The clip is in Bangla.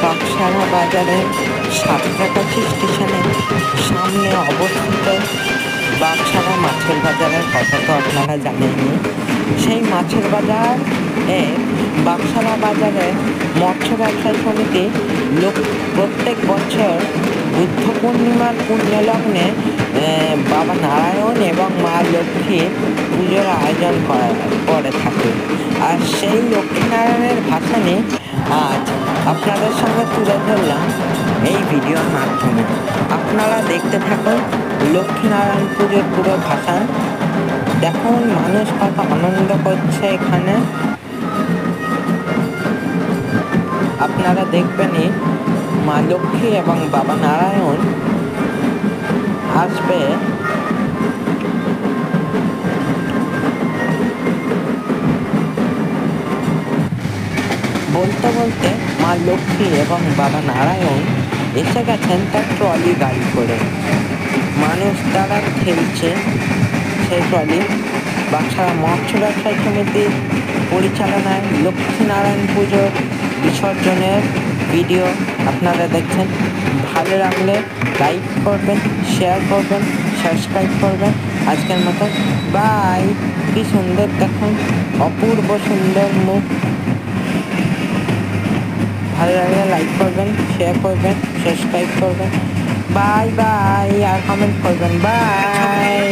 বাকসারা বাজারের সাঁতরাগাছি স্টেশনের সামনে অবস্থিত বাকসারা মাছের বাজারের কথা তো আপনারা জানেনই। সেই মাছের বাজার বাকসারা বাজারে মৎস্য ব্যবসায়ী সমিতি প্রত্যেক বছর বুদ্ধ পূর্ণিমার পুণ্যলগ্নে বাবা নারায়ণ এবং মা লক্ষ্মী পুজোর আয়োজন করে থাকে। আর সেই লক্ষ্মীনারায়ণের ভাসানে আজ আপনাদের সঙ্গে তুলে ধরলাম এই ভিডিওর মাধ্যমে। আপনারা দেখতে থাকুন লক্ষ্মীনারায়ণ পুজোর পুরো ভাসান। দেখুন মানুষ কত আনন্দ করছে এখানে। আপনারা দেখবেনই মা লক্ষ্মী এবং বাবা নারায়ণ আসবে বলতে বলতে মা লক্ষ্মী এবং বাবা নারায়ণ এসে গেছেন তার ট্রলি গাড়ি করে। মানুষ তারা খেলছে সেই ট্রলি। বাকসারা মৎস্য ব্যবসায়ী সমিতির পরিচালনায় লক্ষ্মীনারায়ণ পুজোর বিসর্জনের ভিডিও আপনারা দেখছেন। ভালো লাগলে লাইক করবেন, শেয়ার করবেন, সাবস্ক্রাইব করবেন। আজকের মতো বাই। কি সুন্দর দেখুন, অপূর্ব সুন্দর মুখ। ভালো লাগলে লাইক করবেন, শেয়ার করবেন, সাবস্ক্রাইব করবেন। বাই বাই, আর কমেন্ট করবেন। বাই।